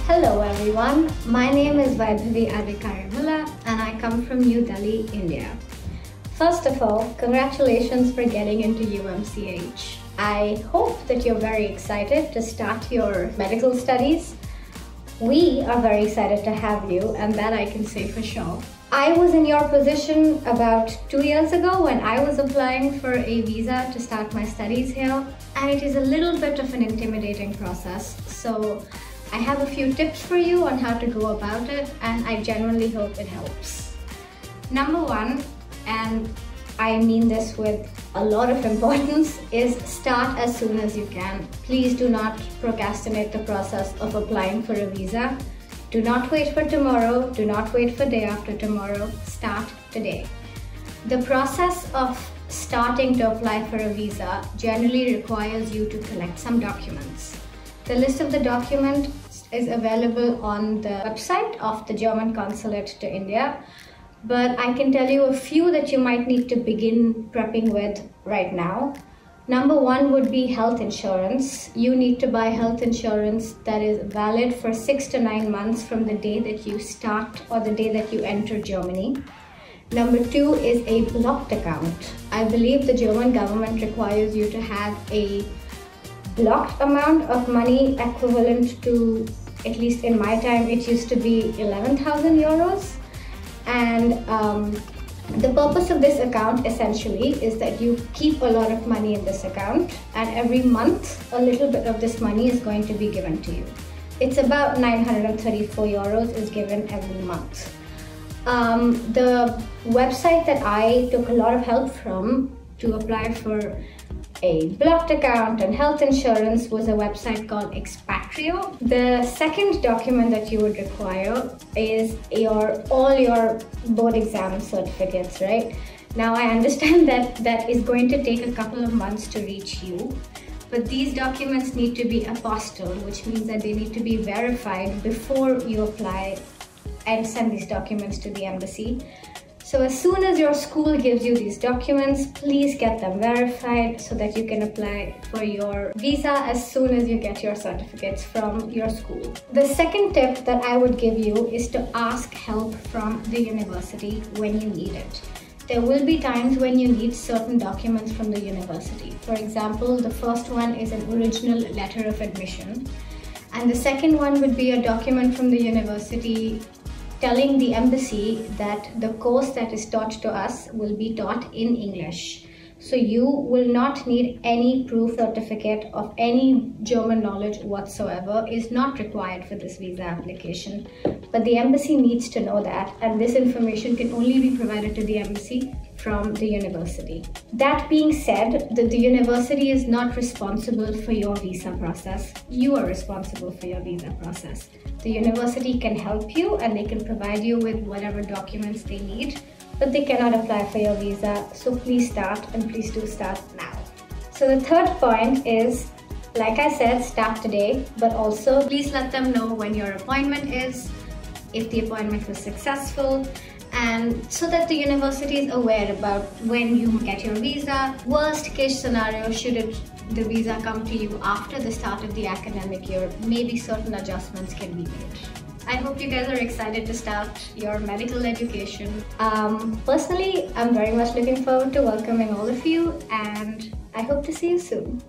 Hello everyone, my name is Vaibhavi and I come from New Delhi, India. First of all, congratulations for getting into UMCH. I hope that you're very excited to start your medical studies. We are very excited to have you, and that I can say for sure. I was in your position about 2 years ago when I was applying for a visa to start my studies here, and it is a little bit of an intimidating process. So I have a few tips for you on how to go about it, and I genuinely hope it helps. Number one, and I mean this with a lot of importance, is start as soon as you can. Please do not procrastinate the process of applying for a visa. Do not wait for tomorrow. Do not wait for day after tomorrow. Start today. The process of starting to apply for a visa generally requires you to collect some documents. The list of the documents is available on the website of the German consulate to India, but I can tell you a few that you might need to begin prepping with right now. Number one would be health insurance. You need to buy health insurance that is valid for 6 to 9 months from the day that you start or the day that you enter Germany. Number two is a blocked account. I believe the German government requires you to have a blocked amount of money equivalent to, at least in my time, it used to be 11,000 euros. And the purpose of this account essentially is that you keep a lot of money in this account, and every month a little bit of this money is going to be given to you. It's about 934 euros is given every month. The website that I took a lot of help from to apply for a blocked account and health insurance was a website called Expatrio. The second document that you would require is all your board exam certificates, right? Now I understand that is going to take a couple of months to reach you, but these documents need to be apostilled, which means that they need to be verified before you apply and send these documents to the embassy. So as soon as your school gives you these documents, please get them verified so that you can apply for your visa as soon as you get your certificates from your school. The second tip that I would give you is to ask help from the university when you need it. There will be times when you need certain documents from the university. For example, the first one is an original letter of admission, and the second one would be a document from the university telling the embassy that the course that is taught to us will be taught in English. So you will not need any proof certificate of any German knowledge whatsoever. Is not required for this visa application. But the embassy needs to know that, and this information can only be provided to the embassy from the university. That being said, the university is not responsible for your visa process. You are responsible for your visa process. The university can help you and they can provide you with whatever documents they need, but they cannot apply for your visa. So please start, and please do start now. So the third point is, like I said, start today, but also please let them know when your appointment is, if the appointment was successful, and so that the university is aware about when you get your visa. Worst case scenario, should the visa come to you after the start of the academic year, maybe certain adjustments can be made. I hope you guys are excited to start your medical education. Personally, I'm very much looking forward to welcoming all of you, and I hope to see you soon.